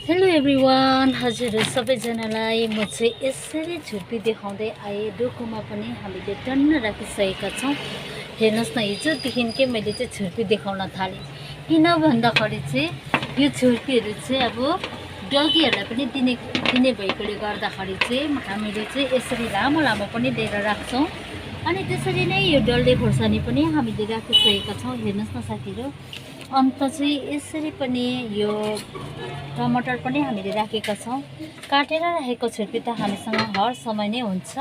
Hello everyone, हजुर सबैजनालाई म चाहिँ यसरी छुर्पी देखाउँदै आएँ। डोकोमा पनि हामीले टन्न राखिसकेका छौँ। हेर्नुहोस् न, हिजोदेखिकै मैले चाहिँ छुर्पी देखाउन थालेँ। किन भन्दाखेरि चाहिँ यो छुर्पीहरू चाहिँ अब डगीहरूलाई पनि दिने भएकोले गर्दाखेरि चाहिँ हामीले चाहिँ यसरी लामो लामो पनि लिएर राख्छौँ। अनि त्यसरी नै यो डल्ले खोर्सानी पनि हामीले राखिसकेका छौँ। हेर्नुहोस् न साथीहरू, अन्त चाहिँ यसरी पनि यो टमाटर पनि हामीले राखेका छौँ। काटेर राखेको छुर्पी त हामीसँग हर समय नै हुन्छ।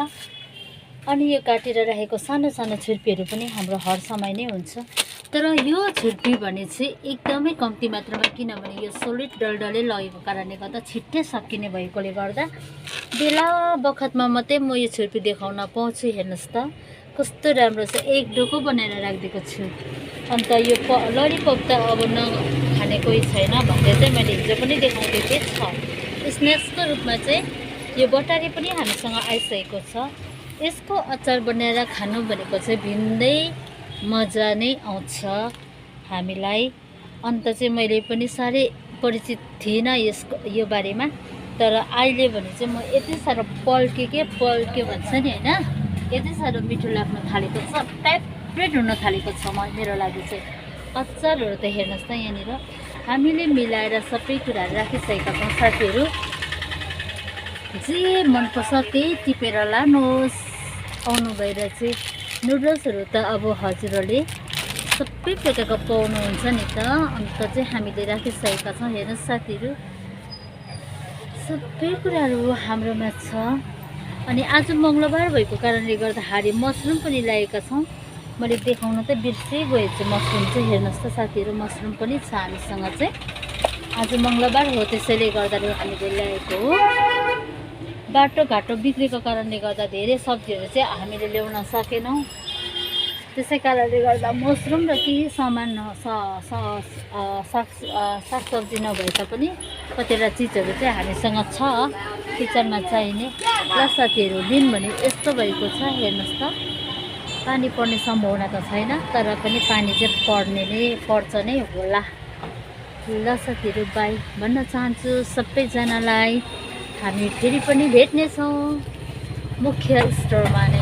अनि यो काटेर राखेको सानो सानो छुर्पीहरू पनि हाम्रो हर समय नै हुन्छ। तर यो छुर्पी भने चाहिँ एकदमै कम्ती मात्रामा, किनभने यो सोलिड डलडलै लगेको कारणले गर्दा छिट्टै सकिने भएकोले गर्दा बेला बखतमा मात्रै म यो छुर्पी देखाउन पाउँछु। हेर्नुहोस् त कस्तो राम्रो छ, एक डोको बनाएर राखिदिएको छु। अन्त यो ललिपप त अब नखाने कोही छैन भन्दै चाहिँ मैले हिजो पनि देखाउँदै थिएँ। स्न्याक्सको रूपमा चाहिँ यो बटारी पनि हामीसँग आइसकेको छ। यसको अचार बनाएर खानु भनेको चाहिँ भिन्दै मजा नै आउँछ हामीलाई। अन्त चाहिँ मैले पनि साह्रै परिचित थिइनँ यो बारेमा, तर अहिले भने चाहिँ म यति साह्रो पल्के भन्छ नि होइन, यति साह्रो मिठो लाग्न थालेको छ, फेभरेट हुन थालेको छ मेरो लागि चाहिँ अचारहरू। त हेर्नुहोस् न, यहाँनिर हामीले मिलाएर सबै कुराहरू राखिसकेका छौँ। साथीहरू जे मनपर्छ त्यही टिपेर लानुहोस्। आउनु भएर चाहिँ नुडल्सहरू त अब हजुरहरूले सबै प्रकारको पाउनुहुन्छ नि त। अन्त चाहिँ हामीले राखिसकेका छौँ। हेर्नुहोस् साथीहरू, सबै कुराहरू हाम्रोमा छ। अनि आज मङ्गलबार भएको कारणले गर्दाखेरि मसरुम पनि ल्याएका छौँ। मैले देखाउन त बिर्सै गएछु मसरुम चाहिँ। हेर्नुहोस् त साथीहरू, मसरुम पनि छ हामीसँग चाहिँ। आज मङ्गलबार हो, त्यसैले गर्दाखेरि हामीले ल्याएको हो। बाटोघाटो बिग्रेको कारणले गर्दा धेरै सब्जीहरू चाहिँ हामीले ल्याउन सकेनौँ। त्यसै कारणले गर्दा मसरुम र केही सामान सागसब्जी नभए तापनि कतिवटा चिजहरू चाहिँ हामीसँग छ किचनमा चाहिने। ल साथीहरू, दिन भने यस्तो भएको छ। हेर्नुहोस् त, पानी पर्ने सम्भावना त छैन, तर पनि पानी चाहिँ पर्छ नै होला। ल साथीहरू, बाई भन्न चाहन्छु सबैजनालाई। हामी फेरि पनि भेट्नेछौँ मुख्य स्टोरमा नै।